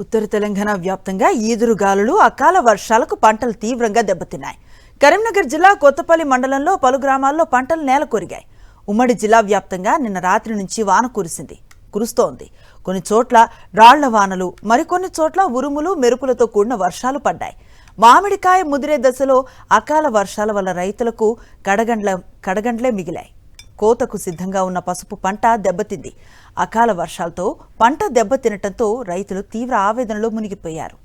ఉత్తర తెలంగాణ వ్యాప్తంగా ఈదురుగాలులు అకాల వర్షాలకు పంటలు తీవ్రంగా దెబ్బతిన్నాయి. కరీంనగర్ జిల్లా కొత్తపల్లి మండలంలో పలు గ్రామాల్లో పంటలు నేలకొరిగాయి. ఉమ్మడి జిల్లా వ్యాప్తంగా నిన్న రాత్రి నుంచి వాన కురుస్తోంది. కొన్ని చోట్ల రాళ్ల వానలు, మరికొన్ని చోట్ల ఉరుములు మెరుపులతో కూడిన వర్షాలు పడ్డాయి. మామిడికాయ ముదిరే దశలో అకాల వర్షాల వల్ల రైతులకు కడగండ్లే మిగిలాయి. కోతకు సిద్ధంగా ఉన్న పసుపు పంట దెబ్బతింది. అకాల వర్షాలతో పంట దెబ్బతినటంతో రైతులు తీవ్ర ఆవేదనలో మునిగిపోయారు.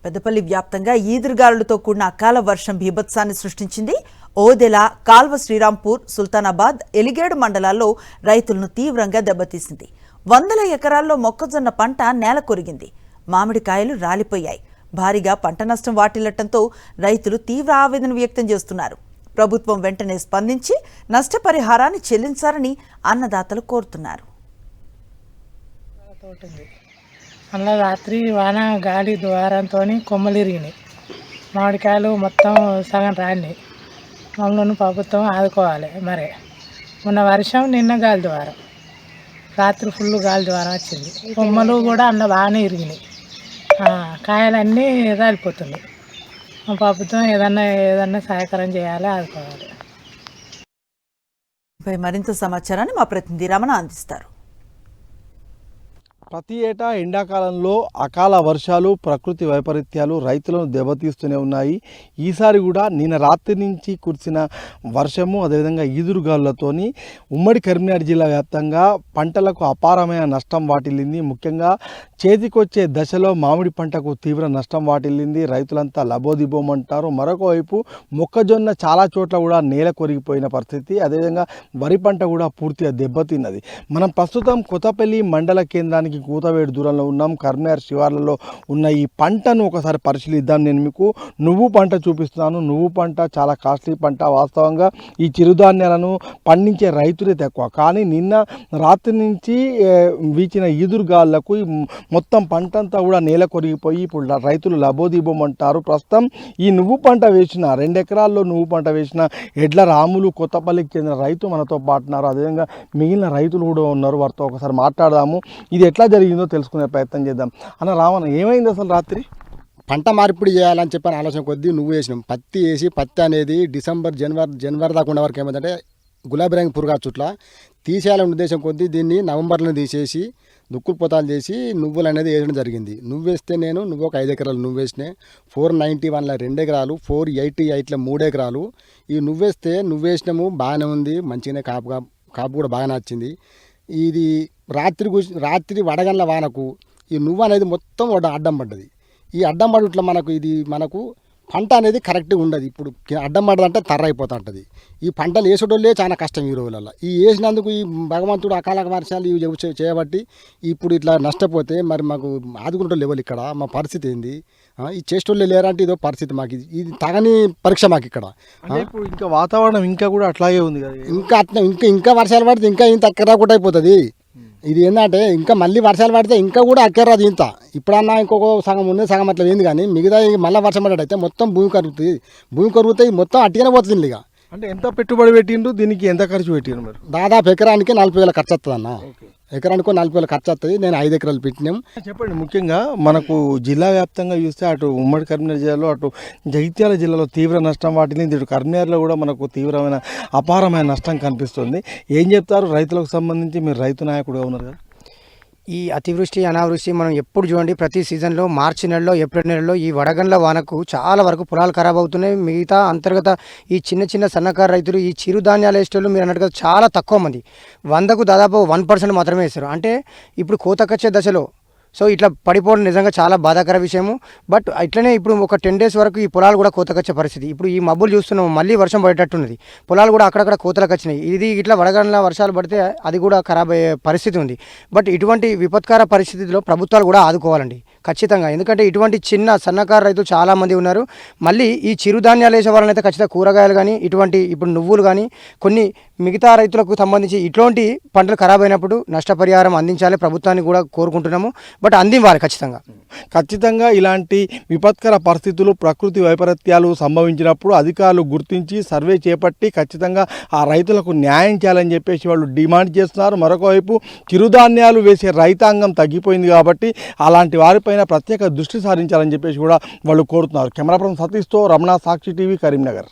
పెద్దపల్లి వ్యాప్తంగా ఈదురుగాలులతో కూడిన అకాల వర్షం బీభత్సాన్ని సృష్టించింది. ఓదెల, కాల్వ శ్రీరాంపూర్, సుల్తానాబాద్, ఎలిగేడు మండలాల్లో రైతులను తీవ్రంగా దెబ్బతీసింది. వందల ఎకరాల్లో మొక్కజొన్న పంట నేల కొరిగింది. మామిడికాయలు రాలిపోయాయి. భారీగా పంట నష్టం వాటిల్లటంతో రైతులు తీవ్ర ఆవేదన వ్యక్తం చేస్తున్నారు. ప్రభుత్వం వెంటనే స్పందించి నష్టపరిహారాన్ని చెల్లించాలని అన్నదాతలు కోరుతున్నారు. అలా రాత్రి వాన గాలి ద్వారంతో కొమ్మలు ఇరిగినాయి. మామిడికాయలు మొత్తం సగం రాలినాయి. మమ్మల్ని ప్రభుత్వం ఆదుకోవాలి. మరి మొన్న వర్షం, నిన్న గాలి ద్వారం, రాత్రి ఫుల్ గాలి ద్వారం వచ్చింది. కొమ్మలు కూడా బాగానే ఇరిగినాయి. కాయలన్నీ రాలిపోతున్నాయి. ప్రభుత్వం ఏదన్నా సహాయకరం చేయాలి, ఆదుకోవాలి. మరింత సమాచారాన్ని మా ప్రతినిధి రమణ అందిస్తారు. ప్రతి ఏటా ఎండాకాలంలో అకాల వర్షాలు, ప్రకృతి వైపరీత్యాలు రైతులను దెబ్బతీస్తూనే ఉన్నాయి. ఈసారి కూడా నిన్న రాత్రి నుంచి కురిసిన వర్షము, అదేవిధంగా ఈదురుగాలులతోని ఉమ్మడి కరీంనగర్ జిల్లా వ్యాప్తంగా పంటలకు అపారమైన నష్టం వాటిల్లింది. ముఖ్యంగా చేతికొచ్చే దశలో మామిడి పంటకు తీవ్ర నష్టం వాటిల్లింది. రైతులంతా లబోదిబోమంటారు. మరొక వైపు మొక్కజొన్న చాలా చోట్ల కూడా నేల కొరిగిపోయిన పరిస్థితి. అదేవిధంగా వరి పంట కూడా పూర్తిగా దెబ్బతిన్నది. మనం ప్రస్తుతం కొత్తపల్లి మండల కేంద్రానికి కూతవేడు దూరంలో ఉన్నాం. కరీంనగర్ శివార్లలో ఉన్న ఈ పంటను ఒకసారి పరిశీలిద్దాం. నేను మీకు నువ్వు పంట చూపిస్తున్నాను. నువ్వు పంట చాలా కాస్ట్లీ పంట. వాస్తవంగా ఈ చిరుధాన్యాలను పండించే రైతులే తక్కువ. కానీ నిన్న రాత్రి నుంచి వీచిన ఈదురుగాళ్లకు మొత్తం పంట అంతా కూడా నేల కొరిగిపోయి ఇప్పుడు రైతులు లబోదిబోమంటారు. ప్రస్తుతం ఈ నువ్వు పంట వేసిన 2 ఎకరాల్లో నువ్వు పంట వేసిన ఎడ్ల రాములు, కొత్తపల్లికి చెందిన రైతు మనతో పాటున్నారు. అదేవిధంగా మిగిలిన రైతులు కూడా ఉన్నారు. వారితో ఒకసారి మాట్లాడదాము. ఇది ఎట్లా జరిగిందో తెలుసుకునే ప్రయత్నం చేద్దాం. అన్న రావణ, ఏమైంది అసలు రాత్రి? పంట మార్పిడి చేయాలని చెప్పని ఆలోచన కొద్దీ నువ్వు వేసినాం. పత్తి వేసి, పత్తి అనేది డిసెంబర్ జనవరి దాకా ఉన్న వరకు ఏమైందంటే గులాబీ రంగు పురుగా చుట్ల తీసేయాలనే ఉద్దేశం కొద్దీ దీన్ని నవంబర్లో తీసేసి దుక్కులు పోతాలు చేసి నువ్వులు అనేది వేయడం జరిగింది. నువ్వు వేస్తే నువ్వు ఒక 5 ఎకరాలు నువ్వు వేసినాయి. 491లో 2 ఎకరాలు, 488లో 3 ఎకరాలు. ఈ నువ్వేస్తే నువ్వు వేసినాము బాగానే ఉంది, మంచిగానే కాపు కూడా బాగానే వచ్చింది. ఇది రాత్రి వడగండ్ల వానకు ఈ నువ్వు అనేది మొత్తం అడ్డం పడ్డది. ఈ అడ్డం పడుట్ల మనకు పంట అనేది కరెక్ట్గా ఉండదు. ఇప్పుడు అడ్డం పడ్డదంటే తర్ర అయిపోతూ ఉంటుంది. ఈ పంటలు వేసేటోళ్ళే చాలా కష్టం ఈ రోజులలో. ఈ వేసినందుకు ఈ భగవంతుడు అకాల వర్షాలు ఇవి చేయబట్టి ఇప్పుడు ఇట్లా నష్టపోతే మరి మాకు ఆదుకుంటూ లేవాలి. ఇక్కడ మా పరిస్థితి ఏంది? ఈ చేసేటోళ్ళే లేరంటే ఇదో పరిస్థితి. మాకు ఇది తగని పరీక్ష మాకు ఇక్కడ. ఇప్పుడు ఇంకా వాతావరణం ఇంకా కూడా అట్లాగే ఉంది కదా. ఇంకా వర్షాలు పడితే ఇంకా ఇంత అక్కరాకుండా అయిపోతుంది. ఇది ఏంటంటే ఇంకా మళ్ళీ వర్షాలు పడితే ఇంకా కూడా అక్కర్రాదు ఇంత. ఇప్పుడన్నా ఇంకొక సగం ఉంది, సగం అట్లా ఏంది. కానీ మిగతా మళ్ళీ వర్షం పడ్డట్టయితే మొత్తం భూమి కరుగుతుంది మొత్తం అట్టిగానే పోతుంది. ఇక అంటే ఎంత పెట్టుబడి పెట్టిండ్రు, దీనికి ఎంత ఖర్చు పెట్టిండ్రు? మరి దాదాపు ఎకరానికి 40,000 ఖర్చు వస్తుంది అన్న. ఎకరానికి 40,000 ఖర్చు వస్తుంది. నేను 5 ఎకరాలు పెట్టినాం. చెప్పండి, ముఖ్యంగా మనకు జిల్లా వ్యాప్తంగా చూస్తే అటు ఉమ్మడి కరీంనగర్ జిల్లాలో, అటు జగిత్యాల జిల్లాలో తీవ్ర నష్టం వాటిల్లింది. ఇటు కరీంనగర్లో కూడా మనకు తీవ్రమైన అపారమైన నష్టం కనిపిస్తుంది. ఏం చెప్తారు రైతులకు సంబంధించి? మీరు రైతు నాయకుడుగా ఉన్నారు కదా. ఈ అతివృష్టి, అనావృష్టి మనం ఎప్పుడు చూడండి, ప్రతి సీజన్లో మార్చి నెలలో, ఏప్రిల్ నెలలో ఈ వడగండ్ల వానకు చాలా వరకు పొలాలు ఖరాబ్ అవుతున్నాయి. మిగతా అంతర్గత ఈ చిన్న సన్నకారు రైతులు, ఈ చిరుధాన్యాలు వేసేటోళ్ళు మీరు అన్నట్టుగా చాలా తక్కువ మంది, 100కు దాదాపు 1% మాత్రమే వేస్తారు. అంటే ఇప్పుడు కోతకొచ్చే దశలో సో ఇట్లా పడిపోవడం నిజంగా చాలా బాధాకర విషయము. బట్ ఇట్లనే ఇప్పుడు ఒక 10 days వరకు ఈ పొలాలు కూడా కోతకొచ్చే పరిస్థితి. ఇప్పుడు ఈ మబ్బులు చూస్తున్నాము, మళ్ళీ వర్షం పడేటట్టున్నది. పొలాలు కూడా అక్కడక్కడ కోతలకు వచ్చినాయి. ఇది ఇట్లా వడగండ్ల వర్షాలు పడితే అది కూడా ఖరాబ్ అయ్యే పరిస్థితి ఉంది. బట్ ఇటువంటి విపత్కర పరిస్థితిలో ప్రభుత్వాలు కూడా ఆదుకోవాలండి ఖచ్చితంగా. ఎందుకంటే ఇటువంటి సన్నకారు రైతులు చాలామంది ఉన్నారు. మళ్ళీ ఈ చిరుధాన్యాలు వేసే వాళ్ళనైతే ఖచ్చితంగా కూరగాయలు కానీ, ఇటువంటి ఇప్పుడు నువ్వులు కానీ, కొన్ని మిగతా రైతులకు సంబంధించి ఇట్లాంటి పంటలు ఖరాబ్ అయినప్పుడు నష్టపరిహారం అందించాలి ప్రభుత్వాన్ని కూడా కోరుకుంటున్నాము. బట్ అందివ్వాలి ఖచ్చితంగా ఇలాంటి విపత్కర పరిస్థితులు ప్రకృతి వైపరీత్యాలు సంభవించినప్పుడు అధికారులు గుర్తించి సర్వే చేపట్టి ఖచ్చితంగా ఆ రైతులకు న్యాయం చేయాలని చెప్పేసి వాళ్ళు డిమాండ్ చేస్తున్నారు. మరొక వైపు చిరుధాన్యాలు వేసే రైతాంగం తగ్గిపోయింది కాబట్టి అలాంటి వారిపైన ప్రత్యేక దృష్టి సారించాలని చెప్పేసి కూడా వాళ్ళు కోరుతున్నారు. కెమెరా పర్సన్ సతీష్తో రమణ, సాక్షి టీవీ, కరీంనగర్.